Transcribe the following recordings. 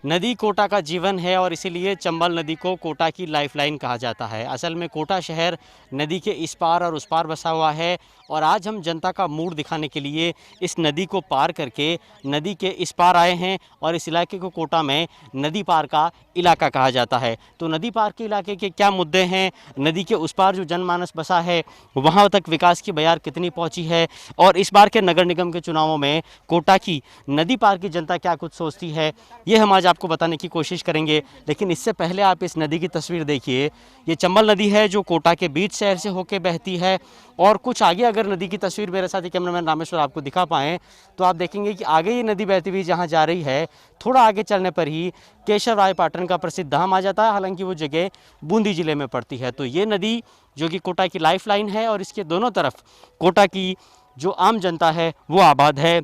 नदी कोटा का जीवन है और इसीलिए चंबल नदी को कोटा की लाइफलाइन कहा जाता है। असल में कोटा शहर नदी के इस पार और उस पार बसा हुआ है और आज हम जनता का मूड दिखाने के लिए इस नदी को पार करके नदी के इस पार आए हैं और इस इलाके को कोटा में नदी पार का इलाका कहा जाता है। तो नदी पार के इलाके के क्या मुद्दे हैं, नदी के उस पार जो जनमानस बसा है वहाँ तक विकास की बयार कितनी पहुँची है और इस बार के नगर निगम के चुनावों में कोटा की नदी पार की जनता क्या कुछ सोचती है, ये हम आज आपको बताने की कोशिश करेंगे। लेकिन इससे पहले आप इस नदी की तस्वीर देखिए। ये चंबल नदी है जो कोटा के बीच शहर से होकर बहती है और कुछ आगे अगर नदी की तस्वीर मेरे साथी कैमरामैन रामेश्वर आपको दिखा पाएँ तो आप देखेंगे कि आगे ये नदी बहती हुई जहाँ जा रही है, थोड़ा आगे चलने पर ही केशव राय पाटन का प्रसिद्ध धाम आ जाता है। हालांकि वो जगह बूंदी जिले में पड़ती है। तो ये नदी जो कि कोटा की लाइफलाइन है और इसके दोनों तरफ कोटा की जो आम जनता है वो आबाद है।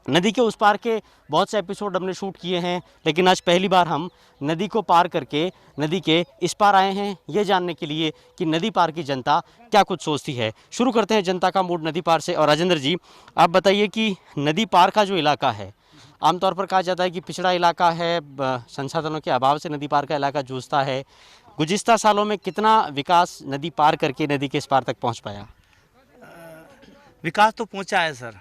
नदी के उस पार के बहुत से एपिसोड हमने शूट किए हैं, लेकिन आज पहली बार हम नदी को पार करके नदी के इस पार आए हैं ये जानने के लिए कि नदी पार की जनता क्या कुछ सोचती है। शुरू करते हैं जनता का मूड नदी पार से। और राजेंद्र जी, आप बताइए कि नदी पार का जो इलाका है, आमतौर पर कहा जाता है कि पिछड़ा इलाका है, संसाधनों के अभाव से नदी पार का इलाका जूझता है। गुज़िस्ता सालों में कितना विकास नदी पार करके नदी के इस पार तक पहुँच पाया? विकास तो पहुंचा है सर,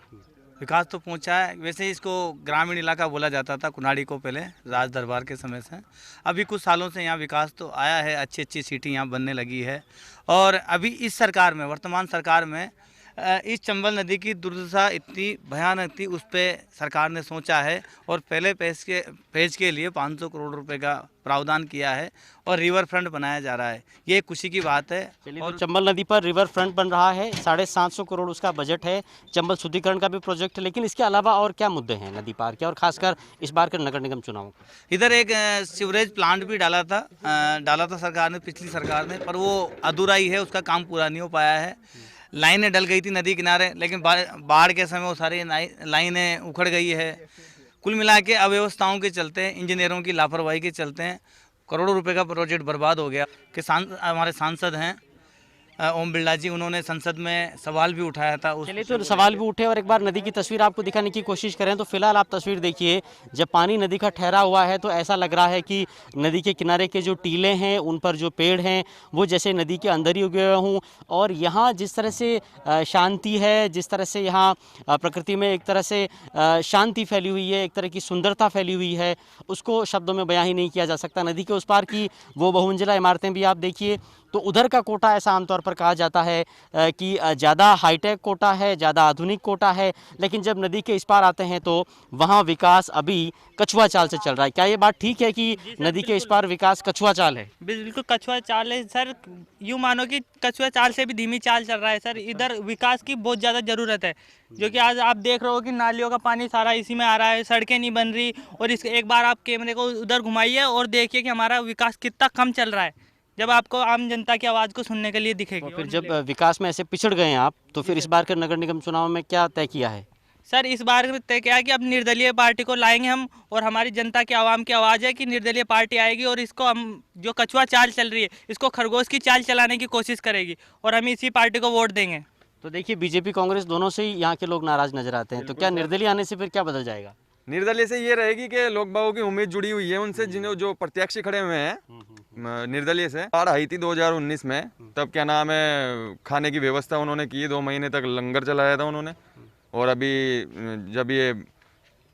विकास तो पहुंचा है। वैसे इसको ग्रामीण इलाका बोला जाता था कुनाड़ी को पहले राज दरबार के समय से। अभी कुछ सालों से यहाँ विकास तो आया है, अच्छी अच्छी सिटी यहाँ बनने लगी है। और अभी इस सरकार में, वर्तमान सरकार में इस चंबल नदी की दुर्दशा इतनी भयानक थी, उस पर सरकार ने सोचा है और पहले पेज के लिए 500 करोड़ रुपए का प्रावधान किया है और रिवर फ्रंट बनाया जा रहा है। ये खुशी की बात है। और तो चंबल नदी पर रिवर फ्रंट बन रहा है, 750 करोड़ उसका बजट है। चंबल शुद्धिकरण का भी प्रोजेक्ट है। लेकिन इसके अलावा और क्या मुद्दे हैं नदी पार के, और खासकर इस बार के नगर निगम चुनाव? इधर एक सीवरेज प्लांट भी डाला था सरकार ने, पिछली सरकार ने, पर वो अधूरा ही है, उसका काम पूरा नहीं हो पाया है। लाइनें डल गई थी नदी किनारे, लेकिन बाढ़ के समय वो सारी लाइनें उखड़ गई है। कुल मिला के अव्यवस्थाओं के चलते, इंजीनियरों की लापरवाही के चलते करोड़ों रुपए का प्रोजेक्ट बर्बाद हो गया। कि हमारे सांसद हैं ओम बिरला जी, उन्होंने संसद में सवाल भी उठाया था। चलिए, तो सवाल भी उठे और एक बार नदी की तस्वीर आपको दिखाने की कोशिश करें तो फिलहाल आप तस्वीर देखिए। जब पानी नदी का ठहरा हुआ है तो ऐसा लग रहा है कि नदी के किनारे के जो टीले हैं, उन पर जो पेड़ हैं वो जैसे नदी के अंदर ही उगे हुए हों। और यहाँ जिस तरह से शांति है, जिस तरह से यहाँ प्रकृति में एक तरह से शांति फैली हुई है, एक तरह की सुंदरता फैली हुई है, उसको शब्दों में बयां ही नहीं किया जा सकता। नदी के उस पार की वो बहुमंजिला इमारतें भी आप देखिए। तो उधर का कोटा ऐसा आमतौर पर कहा जाता है कि ज़्यादा हाईटेक कोटा है, ज़्यादा आधुनिक कोटा है। लेकिन जब नदी के इस पार आते हैं तो वहाँ विकास अभी कछुआ चाल से चल रहा है। क्या ये बात ठीक है कि नदी के इस पार विकास कछुआ चाल है? बिल्कुल कछुआ चाल है सर। यूँ मानो कि कछुआ चाल से भी धीमी चाल चल रहा है सर। इधर विकास की बहुत ज़्यादा ज़रूरत है, जो कि आज आप देख रहे हो कि नालियों का पानी सारा इसी में आ रहा है, सड़कें नहीं बन रही। और इस एक बार आप कैमरे को उधर घुमाइए और देखिए कि हमारा विकास कितना कम चल रहा है, जब आपको आम जनता की आवाज़ को सुनने के लिए दिखेगी। तो फिर जब विकास में ऐसे पिछड़ गए हैं आप, तो फिर इस बार के नगर निगम चुनाव में क्या तय किया है? सर इस बार में तय किया है कि अब निर्दलीय पार्टी को लाएंगे हम, और हमारी जनता की आवाम की आवाज़ है कि निर्दलीय पार्टी आएगी और इसको हम, जो कछुआ चाल चल रही है, इसको खरगोश की चाल चलाने की कोशिश करेगी और हम इसी पार्टी को वोट देंगे। तो देखिए, बीजेपी कांग्रेस दोनों से ही यहाँ के लोग नाराज नजर आते हैं। तो क्या निर्दलीय आने से फिर क्या बदल जाएगा? निर्दलीय से ये रहेगी कि लोग बागों की उम्मीद जुड़ी हुई है उनसे, जिन्हें जो प्रत्याशी खड़े हुए हैं निर्दलीय से। बाढ़ आई थी 2019 में, तब क्या नाम है, खाने की व्यवस्था उन्होंने की, 2 महीने तक लंगर चलाया था उन्होंने। और अभी जब ये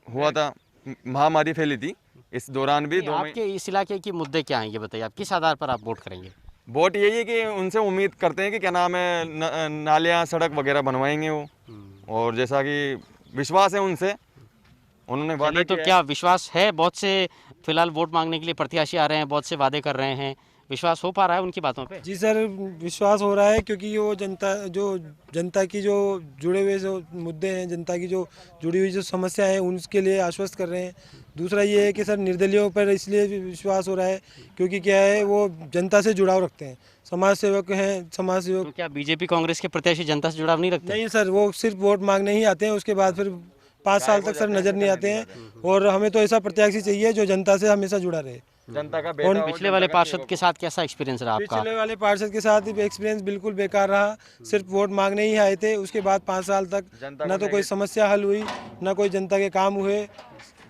हुआ था, महामारी फैली थी, इस दौरान भी आपके इस इलाके के मुद्दे क्या हैं ये बताइए, आप किस आधार पर आप वोट करेंगे? वोट यही है कि उनसे उम्मीद करते हैं कि क्या नाम है, नालियाँ सड़क वगैरह बनवाएंगे वो। और जैसा कि विश्वास है उनसे, उन्होंने वादा तो क्या विश्वास है? बहुत से फिलहाल वोट मांगने के लिए प्रत्याशी आ रहे हैं, बहुत से वादे कर रहे हैं, विश्वास हो पा रहा है उनकी बातों पे? जी सर, विश्वास हो रहा है, क्योंकि वो जनता की जो जुड़े हुए जो मुद्दे हैं, जनता की जो जुड़ी हुई जो समस्या है, उनके लिए आश्वस्त कर रहे हैं। दूसरा ये है कि सर निर्दलीयों पर इसलिए विश्वास हो रहा है क्योंकि क्या है, वो जनता से जुड़ाव रखते हैं, समाज सेवक हैं, समाज सेवक। तो क्या बीजेपी कांग्रेस के प्रत्याशी जनता से जुड़ाव नहीं रखते? नहीं सर, वो सिर्फ वोट मांगने ही आते हैं, उसके बाद फिर 5 साल तक सर नजर नहीं आते हैं। और हमें तो ऐसा प्रत्याशी चाहिए जो जनता से हमेशा जुड़ा रहे, जनता का। और पिछले वाले पार्षद के साथ कैसा एक्सपीरियंस रहा आपका? पिछले वाले पार्षद के साथ एक्सपीरियंस बिल्कुल बेकार रहा। सिर्फ वोट मांगने ही आए थे, उसके बाद 5 साल तक ना तो कोई समस्या हल हुई, ना कोई जनता के काम हुए।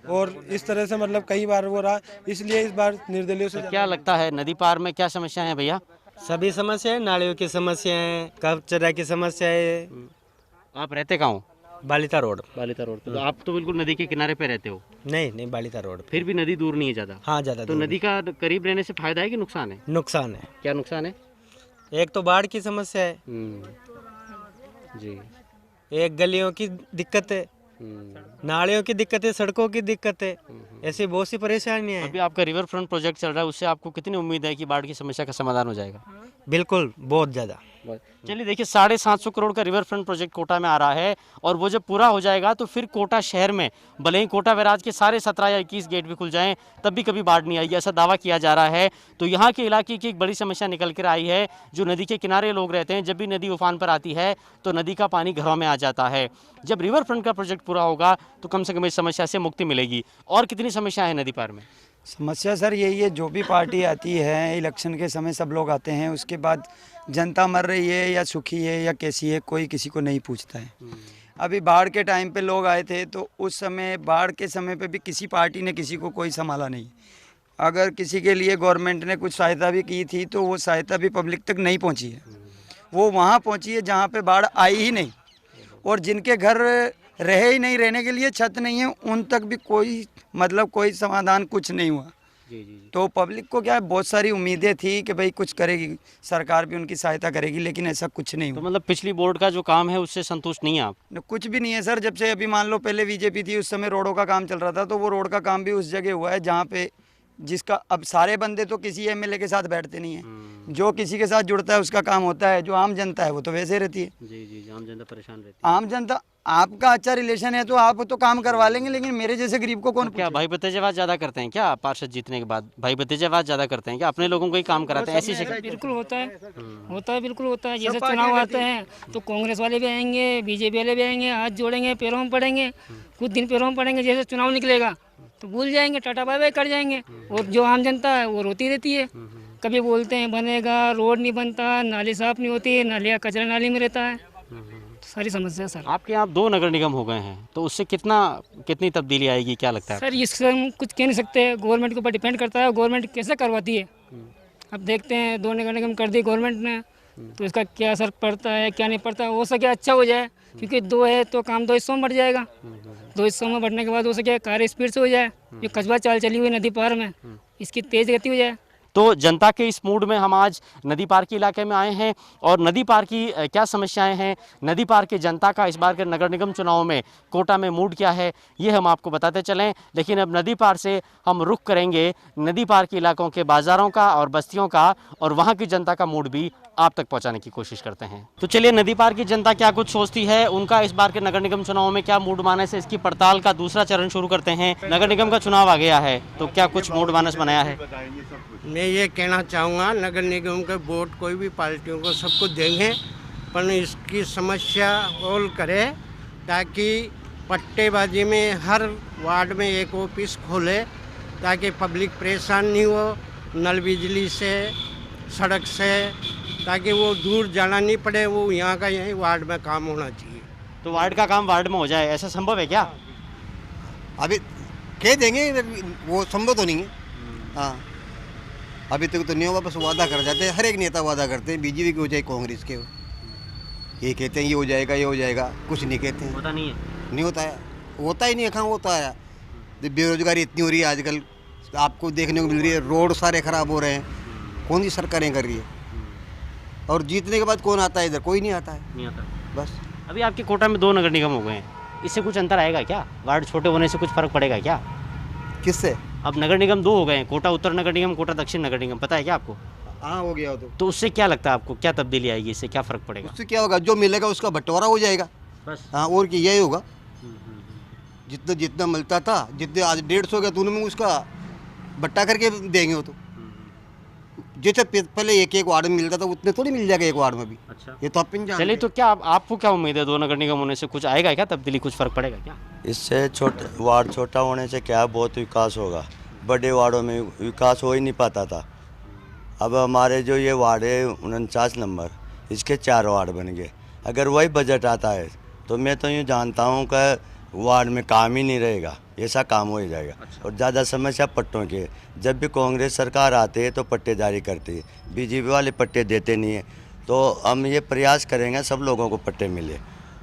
और इस तरह से मतलब कई बार वो रहा, इसलिए इस बार निर्दलीय से क्या लगता है नदी पार में क्या समस्या है भैया? सभी समस्याएं, नालियों की समस्याएं, कचरा की समस्याएं। आप रहते कहाँ हो? बालिता रोड। बालिता रोड पे। तो आप तो बिल्कुल नदी के किनारे पे रहते हो, नहीं बालिता रोड पे। फिर भी नदी दूर नहीं है ज़्यादा। हाँ, ज़्यादा तो दूर नदी का करीब रहने से फायदा है कि नुकसान है? नुकसान है। क्या नुकसान है? एक तो बाढ़ की समस्या है, जी। एक गलियों की दिक्कत है, नालियों की दिक्कत है, सड़कों की दिक्कत है, ऐसी बहुत सी परेशानियां हैं। अभी आपका रिवर फ्रंट प्रोजेक्ट चल रहा है, उससे आपको कितनी उम्मीद है कि बाढ़ की समस्या का समाधान हो जाएगा? बिल्कुल, बहुत ज़्यादा। चलिए देखिए, 750 करोड़ का रिवर फ्रंट प्रोजेक्ट कोटा में आ रहा है और वो जब पूरा हो जाएगा तो फिर कोटा शहर में भले ही कोटा बैराज के सारे 17 या 21 गेट भी खुल जाएं तब भी कभी बाढ़ नहीं आएगी, ऐसा दावा किया जा रहा है। तो यहाँ के इलाके की एक बड़ी समस्या निकल कर आई है। जो नदी के किनारे लोग रहते हैं, जब भी नदी उफान पर आती है तो नदी का पानी घरों में आ जाता है। जब रिवर फ्रंट का प्रोजेक्ट पूरा होगा तो कम से कम इस समस्या से मुक्ति मिलेगी। और कितनी समस्या है नदी पार में? समस्या सर यही है, जो भी पार्टी आती है इलेक्शन के समय सब लोग आते हैं, उसके बाद जनता मर रही है या सुखी है या कैसी है, कोई किसी को नहीं पूछता है। अभी बाढ़ के टाइम पे लोग आए थे तो उस समय बाढ़ के समय पे भी किसी पार्टी ने किसी को कोई संभाला नहीं। अगर किसी के लिए गवर्नमेंट ने कुछ सहायता भी की थी तो वो सहायता भी पब्लिक तक नहीं पहुंची है। वो वहाँ पहुंची है जहाँ पे बाढ़ आई ही नहीं, और जिनके घर रहे ही नहीं, रहने के लिए छत नहीं है, उन तक भी कोई मतलब कोई समाधान कुछ नहीं हुआ। तो पब्लिक को क्या है, बहुत सारी उम्मीदें थी कि भाई कुछ करेगी सरकार, भी उनकी सहायता करेगी, लेकिन ऐसा कुछ नहीं तो हुआ। मतलब पिछली बोर्ड का जो काम है उससे संतुष्ट नहीं है आप? कुछ भी नहीं है सर। जब से अभी मान लो पहले बीजेपी थी उस समय रोडों का काम चल रहा था, तो वो रोड का काम भी उस जगह हुआ है जहाँ पे जिसका अब सारे बंदे तो किसी एमएलए के साथ बैठते नहीं है। जो किसी के साथ जुड़ता है उसका काम होता है, जो आम जनता है वो तो वैसे रहती है। जी, आम जनता परेशान रहती आम जनता, आपका अच्छा रिलेशन है तो आप तो काम करवा लेंगे, लेकिन मेरे जैसे गरीब को कौन है। क्या भाई भतीजावाद ज्यादा करते हैं क्या? पार्षद जीतने के बाद भाई भतीजावाद ज्यादा करते हैं क्या? अपने लोगों को ही काम कराते हैं ऐसी जगह? बिल्कुल होता है बिल्कुल होता है। जैसे चुनाव आते हैं तो कांग्रेस वाले भी आएंगे, बीजेपी वाले भी आएंगे, हाथ जोड़ेंगे, पैरों में पड़ेंगे, कुछ दिन पैरों में पड़ेंगे। जैसे चुनाव निकलेगा तो भूल जाएंगे, टाटा बाय बाय कर जाएंगे। और जो आम जनता है वो रोती रहती है। कभी बोलते हैं बनेगा, रोड नहीं बनता, नाली साफ नहीं होती, नालियाँ कचरा नाली में रहता है, तो सारी समस्या सर। आपके यहाँ 2 नगर निगम हो गए हैं तो उससे कितनी तब्दीली आएगी, क्या लगता है? सर इससे हम कुछ कह नहीं सकते, गवर्नमेंट के ऊपर डिपेंड करता है, गवर्नमेंट कैसे करवाती है। अब देखते हैं 2 नगर निगम कर दी गवर्नमेंट ने, तो इसका क्या असर पड़ता है क्या नहीं पड़ता। हो सके अच्छा हो जाए, क्योंकि 2 है तो काम 2 हिस्सों में बढ़ जाएगा। 2 हिस्सों में बढ़ने के बाद हो सके कार स्पीड से हो जाए, जो कस्बा चाल चली हुई नदी पार में इसकी तेज गति हो जाए। तो जनता के इस मूड में हम आज नदी पार के इलाके में आए हैं और नदी पार की क्या समस्याएं हैं, नदी पार की जनता का इस बार के नगर निगम चुनाव में कोटा में मूड क्या है, ये हम आपको बताते चलें। लेकिन अब नदी पार से हम रुख करेंगे नदी पार के इलाकों के बाज़ारों का और बस्तियों का, और वहाँ की जनता का मूड भी आप तक पहुँचाने की कोशिश करते हैं। तो चलिए नदी पार की जनता क्या कुछ सोचती है, उनका इस बार के नगर निगम चुनाव में क्या मूड मानस है, इसकी पड़ताल का दूसरा चरण शुरू करते हैं। नगर निगम का चुनाव आ गया है तो क्या कुछ मूड मानस बनाया है? मैं ये कहना चाहूँगा, नगर निगम के वोट कोई भी पार्टियों को सबको देंगे, पर इसकी समस्या हल करे, ताकि पट्टेबाजी में हर वार्ड में एक ऑफिस खोले, ताकि पब्लिक परेशान नहीं हो, नल बिजली से, सड़क से, ताकि वो दूर जाना नहीं पड़े। वो यहाँ का यही वार्ड में काम होना चाहिए। तो वार्ड का काम वार्ड में हो जाए, ऐसा संभव है क्या? अभी कह देंगे, वो संभव तो नहीं है। हाँ, अभी तक तो नहीं होगा, बस वादा कर जाते हैं। हर एक नेता वादा करते हैं, बीजेपी के हो चाहे कांग्रेस के हो, ये कहते हैं ये हो जाएगा ये हो जाएगा, कुछ नहीं कहते हैं। होता नहीं है, नहीं होता है, होता ही नहीं है। कहाँ होता है? बेरोजगारी इतनी हो रही है आजकल, आपको देखने को मिल रही है, रोड सारे खराब हो रहे हैं, कौन सी सरकारें कर रही है? और जीतने के बाद कौन आता है इधर? कोई नहीं आता है, नहीं आता। बस। अभी आपके कोटा में 2 नगर निगम हो गए हैं, इससे कुछ अंतर आएगा क्या? वार्ड छोटे होने से कुछ फर्क पड़ेगा क्या? किससे? अब नगर निगम 2 हो गए हैं, कोटा उत्तर नगर निगम, कोटा दक्षिण नगर निगम, पता है क्या आपको? हाँ, हो गया तो उससे क्या लगता है आपको, क्या तब्दीली आएगी, इससे क्या फ़र्क पड़ेगा? उससे क्या होगा? जो मिलेगा उसका बंटवारा हो जाएगा बस। हाँ, और क्या यही होगा। जितना जितना मिलता था, जितने आज 150 गया तो उनमें उसका बट्टा करके देंगे। वो तो जैसे पहले एक वार्ड में मिलता था उतने थोड़ी मिल जाएगा एक वार्ड में भी। अच्छा, ये तो अपन जानते चलिए। तो क्या आपको क्या उम्मीद है, 2 नगर निगम होने से कुछ आएगा क्या तब्दीली, कुछ फ़र्क पड़ेगा क्या? इससे वार्ड छोटा होने से क्या बहुत विकास होगा। बड़े वार्डों में विकास हो ही नहीं पाता था। अब हमारे जो ये वार्ड है 49 नंबर, इसके 4 वार्ड बन गए। अगर वही बजट आता है तो मैं तो यूँ जानता हूँ कि वार्ड में काम ही नहीं रहेगा, ऐसा काम हो जाएगा। और ज़्यादा समस्या पट्टों के, जब भी कांग्रेस सरकार आते है तो पट्टे जारी करती है, बीजेपी वाले पट्टे देते नहीं है। तो हम ये प्रयास करेंगे सब लोगों को पट्टे मिले,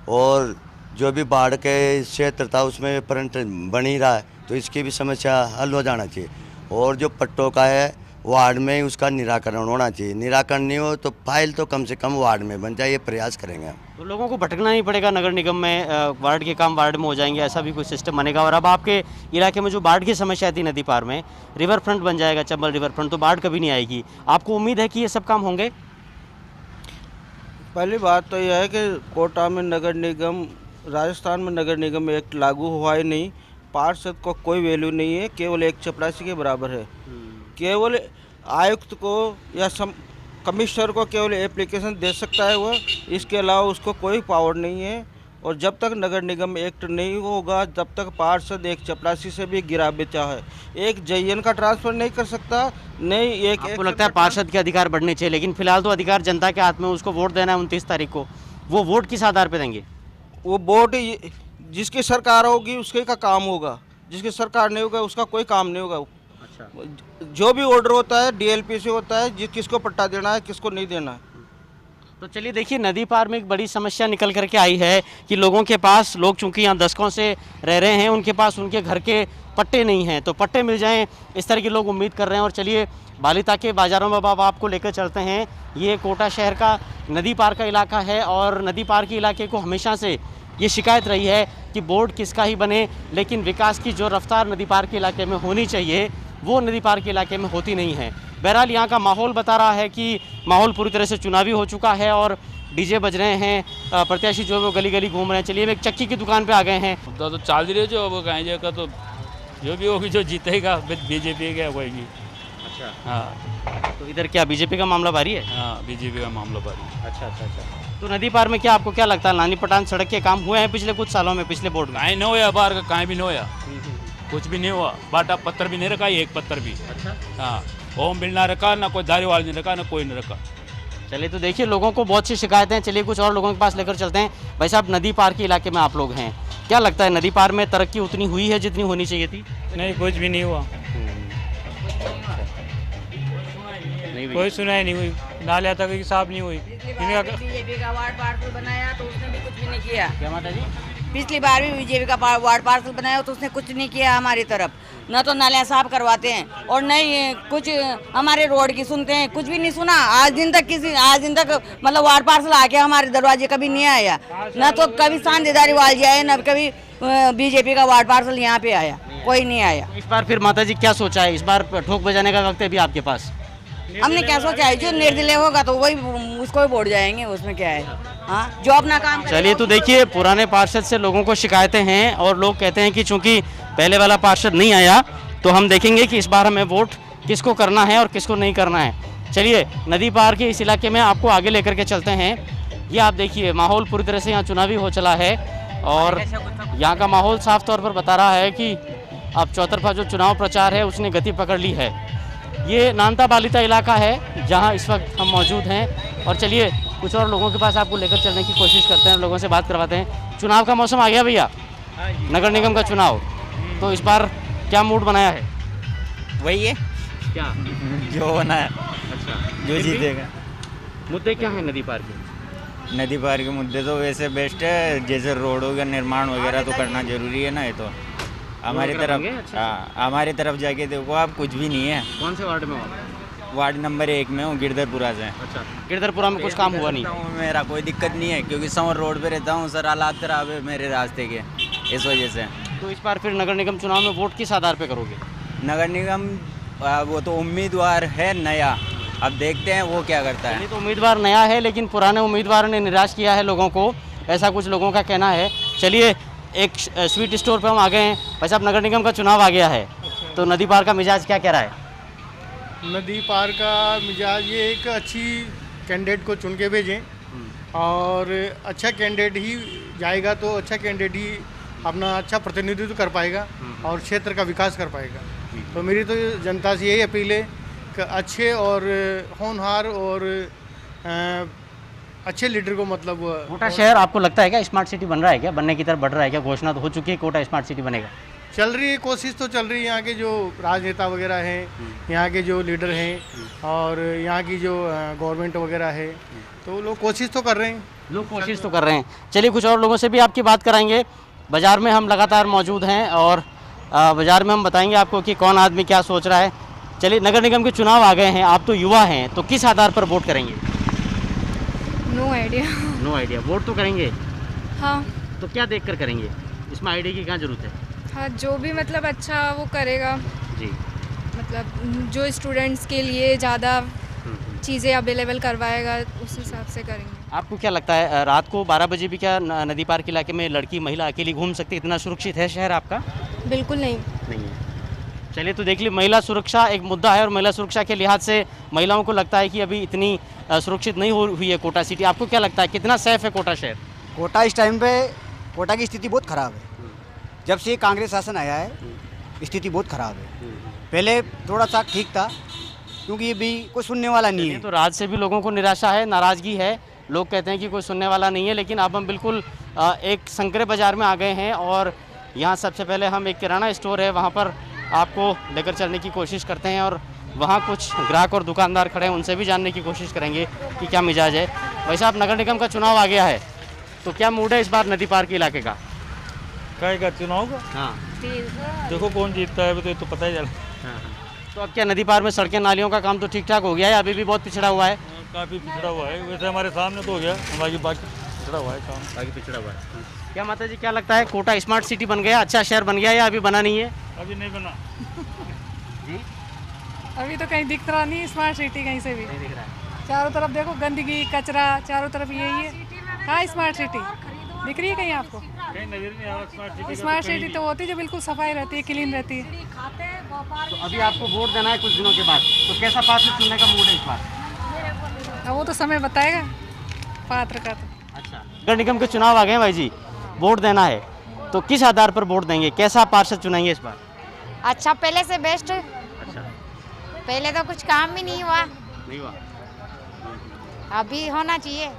और जो भी बाढ़ के क्षेत्र था उसमें करंट बन ही रहा है, तो इसकी भी समस्या हल हो जाना चाहिए। और जो पट्टों का है वार्ड में ही उसका निराकरण होना चाहिए, निराकरण नहीं हो तो फाइल तो कम से कम वार्ड में बन जाए, ये प्रयास करेंगे हम। तो लोगों को भटकना नहीं पड़ेगा नगर निगम में, वार्ड के काम वार्ड में हो जाएंगे, ऐसा भी कोई सिस्टम बनेगा। और अब आपके इलाके में जो बाढ़ की समस्या थी नदी पार में, रिवर फ्रंट बन जाएगा, चंबल रिवर फ्रंट, तो बाढ़ कभी नहीं आएगी। आपको उम्मीद है कि ये सब काम होंगे? पहली बात तो यह है कि कोटा में नगर निगम, राजस्थान में नगर निगम एक्ट लागू हुआ ही नहीं, पार्षद को कोई वैल्यू नहीं है, केवल एक चपरासी के बराबर है। केवल आयुक्त को या कमिश्नर को केवल एप्लीकेशन दे सकता है वह, इसके अलावा उसको कोई पावर नहीं है। और जब तक नगर निगम एक्ट नहीं होगा तब तक पार्षद एक चपरासी से भी गिरा बेचा है, एक जयन का ट्रांसफर नहीं कर सकता, नहीं एक। आपको लगता है पार्षद के अधिकार बढ़ने चाहिए, लेकिन फिलहाल तो अधिकार जनता के हाथ में, उसको वोट देना है 29 तारीख को, वो वोट किस आधार पर देंगे? वो वोट जिसकी सरकार होगी उसके का काम होगा, जिसकी सरकार नहीं होगा उसका कोई काम नहीं होगा। जो भी ऑर्डर होता है डीएलपी से होता है, किसको पट्टा देना है किसको नहीं देना है। तो चलिए देखिए, नदी पार में एक बड़ी समस्या निकल करके आई है कि लोगों के पास, लोग चूंकि यहाँ दशकों से रह रहे हैं, उनके पास उनके घर के पट्टे नहीं हैं, तो पट्टे मिल जाएं इस तरह के लोग उम्मीद कर रहे हैं। और चलिए बालिता के बाज़ारों में अब आपको लेकर चलते हैं। ये कोटा शहर का नदी पार का इलाका है, और नदी पार के इलाके को हमेशा से ये शिकायत रही है कि बोर्ड किसका ही बने, लेकिन विकास की जो रफ्तार नदी पार के इलाके में होनी चाहिए वो नदी पार के इलाके में होती नहीं है। बहरहाल यहाँ का माहौल बता रहा है कि माहौल पूरी तरह से चुनावी हो चुका है, और डीजे बज रहे हैं, प्रत्याशी जो है वो गली गली घूम रहे हैं। चलिए, एक चक्की की दुकान पे आ गए हैं। तो चाल रही है जो वो कहीं जगह, तो जो भी होगी, जो जीतेगा बीजेपी का होगी। अच्छा, हाँ। तो इधर क्या बीजेपी का मामला भारी है? हाँ, बीजेपी का मामला भारी है। अच्छा। तो नदी पार में क्या आपको क्या लगता है, नानी पटान सड़क के काम हुए हैं पिछले कुछ सालों में, पिछले बोर्ड में? कहीं नहीं हुआ बाहर का, कहीं भी नहीं हुआ, कुछ भी नहीं हुआ। बाटा पत्थर भी नहीं रखा, एक पत्थर भी। अच्छा, हाँ। ओम बिल ना रखा, ना कोई दारीवाल नहीं रखा, ना कोई नहीं रखा। चलिए, तो देखिए लोगों को बहुत सी शिकायतें हैं। चलिए कुछ और लोगों के पास लेकर चलते हैं। भाई साहब, नदी पार के इलाके में आप लोग हैं, क्या लगता है नदी पार में तरक्की उतनी हुई है जितनी होनी चाहिए थी? नहीं, कुछ भी नहीं हुआ, कोई सुनाई नहीं हुई, नाले तक की साफ नहीं हुई। बीजेपी का वार्ड पार्षद बनाया तो उसने भी कुछ भी नहीं किया। क्या माता जी? पिछली बार भी बीजेपी का वार्ड पार्षद बनाया तो उसने कुछ नहीं किया हमारी तरफ, न तो नालियाँ साफ करवाते हैं और न ही कुछ हमारे रोड की सुनते हैं, कुछ भी नहीं सुना आज दिन तक मतलब वार्ड पार्षद आके हमारे दरवाजे कभी नहीं आया, न तो कभी शांतिदारी वाल आए, न कभी बीजेपी का वार्ड पार्षद यहाँ पे आया, कोई नहीं आया। इस बार फिर माता जी क्या सोचा है, इस बार ठोक बजाने का वक्त है भी आपके पास? हमने क्या सोचा है, जो निर्दलीय होगा तो वही उसको ही वोट जाएंगे, उसमें क्या है। हाँ, जो अपना काम। चलिए, तो देखिए पुराने पार्षद से लोगों को शिकायतें हैं, और लोग कहते हैं कि चूंकि पहले वाला पार्षद नहीं आया तो हम देखेंगे कि इस बार हमें वोट किसको करना है और किसको नहीं करना है। चलिए, नदी पार के इस इलाके में आपको आगे लेकर के चलते हैं। ये आप देखिए, माहौल पूरी तरह से यहाँ चुनावी हो चला है, और यहाँ का माहौल साफ तौर पर बता रहा है कि अब चौतरफा जो चुनाव प्रचार है उसने गति पकड़ ली है। ये नानता बालिता इलाका है जहां इस वक्त हम मौजूद हैं, और चलिए कुछ और लोगों के पास आपको लेकर चलने की कोशिश करते हैं, लोगों से बात करवाते हैं। चुनाव का मौसम आ गया भैया, नगर निगम का चुनाव, तो इस बार क्या मूड बनाया है? वही है क्या जो बनाया। अच्छा, जो जीतेगा। मुद्दे क्या हैं नदी पार के? नदी पार के मुद्दे तो वैसे बेस्ट है, जैसे रोडों का निर्माण वगैरह तो करना जरूरी है ना। ये तो हमारी तरफ, हमारी तरफ जाके देखो आप, कुछ भी नहीं है। कौन से वार्ड में हो? वार्ड नंबर 1 में हूँ, गिरधरपुरा से। अच्छा, गिरधरपुरा में कुछ काम हुआ नहीं? मेरा कोई दिक्कत नहीं है क्योंकि संवर रोड पे रहता हूँ सर, हालात खराब है मेरे रास्ते के, इस वजह से। तो इस बार फिर नगर निगम चुनाव में वोट किस आधार पर करोगे? नगर निगम वो तो उम्मीदवार है नया, अब देखते हैं वो क्या करता है। तो उम्मीदवार नया है, लेकिन पुराने उम्मीदवार ने निराश किया है लोगों को, ऐसा कुछ लोगों का कहना है। चलिए, एक स्वीट स्टोर पे हम आ गए हैं। भाई साहब, नगर निगम का चुनाव आ गया है, तो नदी पार का मिजाज क्या कह रहा है? नदी पार का मिजाज ये एक अच्छी कैंडिडेट को चुन के भेजें, और अच्छा कैंडिडेट ही जाएगा तो अच्छा कैंडिडेट ही अपना अच्छा प्रतिनिधित्व कर पाएगा और क्षेत्र का विकास कर पाएगा। तो मेरी तो जनता से यही अपील है कि अच्छे और होनहार और अच्छे लीडर को मतलब कोटा शहर आपको लगता है क्या स्मार्ट सिटी बन रहा है क्या, बनने की तरफ बढ़ रहा है क्या? घोषणा तो हो चुकी है कोटा स्मार्ट सिटी बनेगा। चल रही है, कोशिश तो चल रही है। यहाँ के जो राजनेता वगैरह हैं, यहाँ के जो लीडर हैं और यहाँ की जो गवर्नमेंट वगैरह है, तो लोग कोशिश तो कर रहे हैं। लोग कोशिश तो कर रहे हैं। चलिए कुछ और लोगों से भी आपकी बात कराएंगे। बाज़ार में हम लगातार मौजूद हैं और बाज़ार में हम बताएंगे आपको कि कौन आदमी क्या सोच रहा है। चलिए, नगर निगम के चुनाव आ गए हैं, आप तो युवा हैं, तो किस आधार पर वोट करेंगे? No idea. No idea, vote तो करेंगे। हाँ। तो क्या देख कर करेंगे, इसमें आइडिया की क्या ज़रूरत है? हाँ, जो भी मतलब अच्छा वो करेगा जी, मतलब जो स्टूडेंट्स के लिए ज़्यादा चीज़ें अवेलेबल करवाएगा उस हिसाब से करेंगे। आपको क्या लगता है रात को 12 बजे भी क्या नदी पार के इलाके में लड़की महिला अकेली घूम सकती है? इतना सुरक्षित है शहर आपका? बिल्कुल नहीं। नहीं है। चलिए, तो देख लीजिए, महिला सुरक्षा एक मुद्दा है और महिला सुरक्षा के लिहाज से महिलाओं को लगता है कि अभी इतनी सुरक्षित नहीं हुई है कोटा सिटी। आपको क्या लगता है कितना सेफ है कोटा शहर? कोटा इस टाइम पे कोटा की स्थिति बहुत ख़राब है। जब से कांग्रेस शासन आया है स्थिति बहुत ख़राब है। पहले थोड़ा सा ठीक था क्योंकि ये भी कोई सुनने वाला नहीं है। तो राज से भी लोगों को निराशा है, नाराज़गी है। लोग कहते हैं कि कोई सुनने वाला नहीं है, लेकिन अब हम बिल्कुल एक संकरे बाज़ार में आ गए हैं और यहाँ सबसे पहले हम एक किराना स्टोर है वहाँ पर आपको लेकर चलने की कोशिश करते हैं और वहाँ कुछ ग्राहक और दुकानदार खड़े हैं, उनसे भी जानने की कोशिश करेंगे कि क्या मिजाज है। भाई साहब, नगर निगम का चुनाव आ गया है, तो क्या मूड है इस बार नदी पार के इलाके का? का चुनाव का? हाँ, देखो कौन जीतता है तो पता ही चला। तो अब क्या नदी पार में सड़कें नालियों का काम तो ठीक ठाक हो गया है, अभी भी बहुत पिछड़ा हुआ है? काफ़ी पिछड़ा हुआ है, वैसे हमारे सामने तो हो गया, बाकी पिछड़ा हुआ है काम, बाकी पिछड़ा हुआ है। क्या माता जी, क्या लगता है कोटा स्मार्ट सिटी बन गया, अच्छा शहर बन गया या अभी बना नहीं है? अभी नहीं बना जी, अभी तो कहीं दिख रहा नहीं स्मार्ट सिटी, कहीं से भी नहीं दिख रहा है। चारों तरफ देखो गंदगी कचरा, चारों तरफ यही है। कहाँ स्मार्ट सिटी दिख रही है कहीं आपको? कहीं नजर नहीं आ रहा स्मार्ट सिटी। स्मार्ट सिटी तो होती है जो बिल्कुल सफाई रहती है, क्लीन रहती है। तो अभी आपको वोट देना है कुछ दिनों के बाद, तो कैसा पात्र चुनने का मूड है इस बार? अब वो तो समय बताएगा पात्र का। तो अच्छा, नगर निगम के चुनाव आ गए हैं भाई जी, वोट देना है, तो किस आधार पर वोट देंगे, कैसा पार्षद चुनेंगे इस बार? अच्छा, पहले से बेस्ट। अच्छा, पहले तो कुछ काम भी नहीं हुआ, नहीं हुआ, अभी होना चाहिए।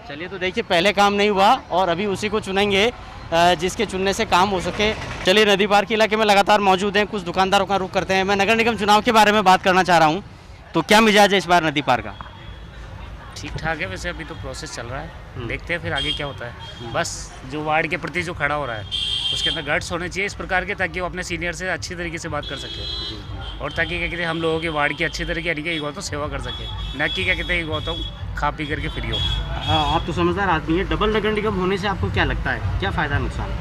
चलिए, तो देखिए, पहले काम नहीं हुआ और अभी उसी को चुनेंगे जिसके चुनने से काम हो सके। चलिए, नदी पार के इलाके में लगातार मौजूद हैं, कुछ दुकानदारों का रुख करते हैं। मैं नगर निगम चुनाव के बारे में बात करना चाह रहा हूँ, तो क्या मिजाज है इस बार नदी पार का? ठीक ठाक है, वैसे अभी तो प्रोसेस चल रहा है, देखते हैं फिर आगे क्या होता है। बस जो वार्ड के प्रति जो खड़ा हो रहा है उसके अंदर गट्स होने चाहिए इस प्रकार के, ताकि वो अपने सीनियर से अच्छी तरीके से बात कर सके और ताकि क्या कहते हैं हम लोगों के वार्ड की अच्छी तरीके की गौतम सेवा कर सके, न कि क्या कहते हैं गौतम खा पी करके फ्री हो। हाँ, आप तो समझदार आदमी है। डबल नगर निगम होने से आपको क्या लगता है, क्या फ़ायदा नुकसान?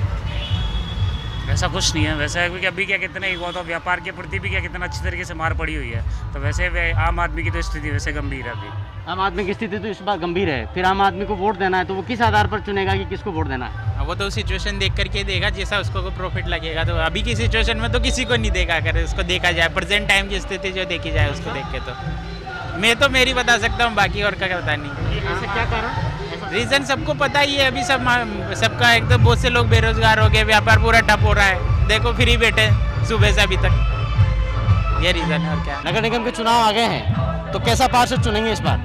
वैसा कुछ नहीं है, वैसा है क्योंकि अभी क्या कहते हैं गौतम व्यापार के प्रति भी क्या कहते हैं अच्छी तरीके से मार पड़ी हुई है, तो वैसे आम आदमी की तो स्थिति वैसे गंभीर है। अभी आम आदमी की स्थिति तो इस बार गंभीर है, फिर आम आदमी को वोट देना है तो वो किस आधार पर चुनेगा कि किसको वोट देना है? वो तो सिचुएशन देख करके देगा, जैसा उसको प्रॉफिट लगेगा। तो अभी की सिचुएशन में तो किसी को नहीं देखा, अगर उसको देखा जाए प्रेजेंट टाइम की स्थिति जो देखी जाए उसको देख के, तो मैं तो मेरी बता सकता हूँ, बाकी और का पता नहीं। ऐसा क्या कारण? रीज़न सबको पता ही है, अभी सबका एकदम बहुत से लोग बेरोजगार हो गए, व्यापार पूरा ठप हो रहा है, देखो फ्री बैठे सुबह से अभी तक, ये रीज़न है और क्या। नगर निगम के चुनाव आ गए हैं, तो कैसा पार्षद चुनेंगे इस बार?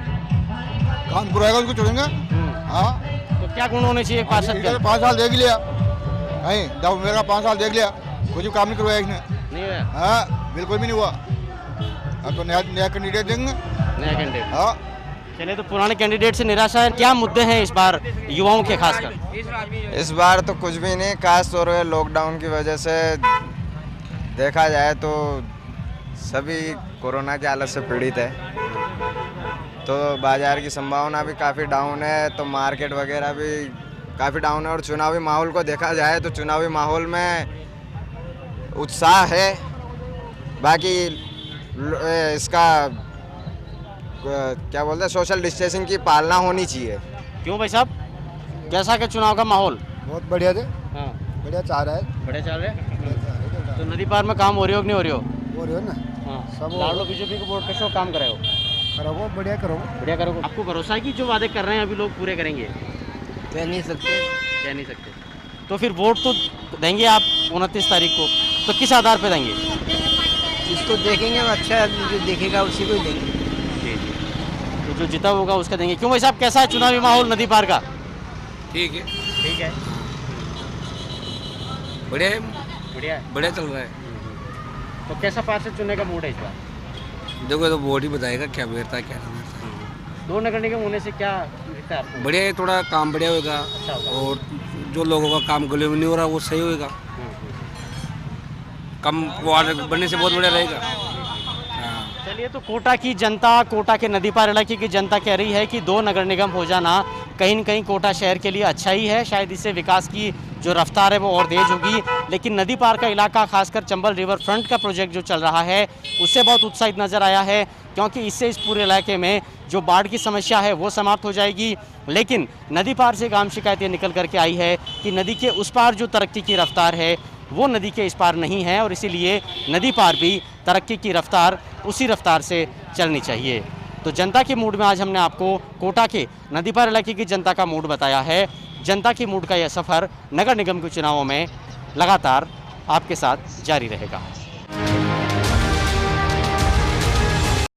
काम कराएगा उसको चुनेंगे। हाँ, तो क्या गुण होने चाहिए पार्षद के? 5 साल देख लिया, नहीं जब मेरा 5 साल देख लिया, कुछ भी काम नहीं करवाया इसने। नहीं हुआ? हाँ, बिल्कुल भी नहीं हुआ। अब तो नया कैंडिडेट देंगे। नया कैंडिडेट? हाँ। चलिए, तो पुराने कैंडिडेट से निराशा है। क्या मुद्दे हैं इस बार युवाओं के खासकर? इस बार तो कुछ भी नहीं, खास तौर पर लॉकडाउन की वजह से देखा जाए तो सभी कोरोना की हालत से पीड़ित है, तो बाज़ार की संभावना भी काफ़ी डाउन है, तो मार्केट वगैरह भी काफ़ी डाउन है। और चुनावी माहौल को देखा जाए तो चुनावी माहौल में उत्साह है, बाकी इसका क्या बोलते हैं सोशल डिस्टेंसिंग की पालना होनी चाहिए। क्यों भाई साहब, कैसा के चुनाव का माहौल? बहुत बढ़िया थे। हाँ, बढ़िया चाह रहा है। बढ़िया चल रहा है। तो नदी पार में काम हो रही हो कि नहीं हो रही हो? हो रही हो ना। हाँ, सब लाडलो बीजेपी को वोट कैसे काम कराओ? करो, बढ़िया करो, बढ़िया करो। आपको भरोसा है कि जो वादे कर रहे हैं अभी लोग पूरे करेंगे? कह नहीं सकते। कह नहीं सकते। तो फिर वोट तो देंगे आप 29 तारीख को, तो किस आधार पे देंगे? जिसको देखेंगे अच्छा जो देखेगा उसी को ही देंगे। जी जी, तो जो जीता होगा उसका देंगे। क्यों भाई साहब, कैसा है चुनावी माहौल नदी पार का? ठीक है, ठीक है, बढ़िया है, बढ़िया है, बढ़िया चल रहा है। तो कैसा पार्षद चुनने का मूड है इस बार? देखो तो वोट ही बताएगा क्या बेहतर है क्या नहीं बेहतर। 2 नगर निगम होने से क्या दिखता है आपको? बढ़िया है, थोड़ा काम बढ़िया होगा और जो लोगों का काम गले में नहीं हो रहा वो सही होगा। कम वार्ड बनने से बहुत बढ़िया रहेगा। चलिए, तो कोटा की जनता, कोटा के नदी पार इलाके की जनता कह रही है कि 2 नगर निगम हो जाना कहीं न कहीं कोटा शहर के लिए अच्छा ही है। शायद इससे विकास की जो रफ्तार है वो और तेज होगी। लेकिन नदी पार का इलाका, खासकर चंबल रिवर फ्रंट का प्रोजेक्ट जो चल रहा है, उससे बहुत उत्साहित नज़र आया है, क्योंकि इससे इस पूरे इलाके में जो बाढ़ की समस्या है वो समाप्त हो जाएगी। लेकिन नदी पार से एक आम शिकायत ये निकल करके आई है कि नदी के उस पार जो तरक्की की रफ्तार है वो नदी के इस पार नहीं है, और इसीलिए नदी पार भी तरक्की की रफ्तार उसी रफ्तार से चलनी चाहिए। तो जनता के मूड में आज हमने आपको कोटा के नदी पार इलाके की जनता का मूड बताया है। जनता की मूड का यह सफ़र नगर निगम के चुनावों में लगातार आपके साथ जारी रहेगा।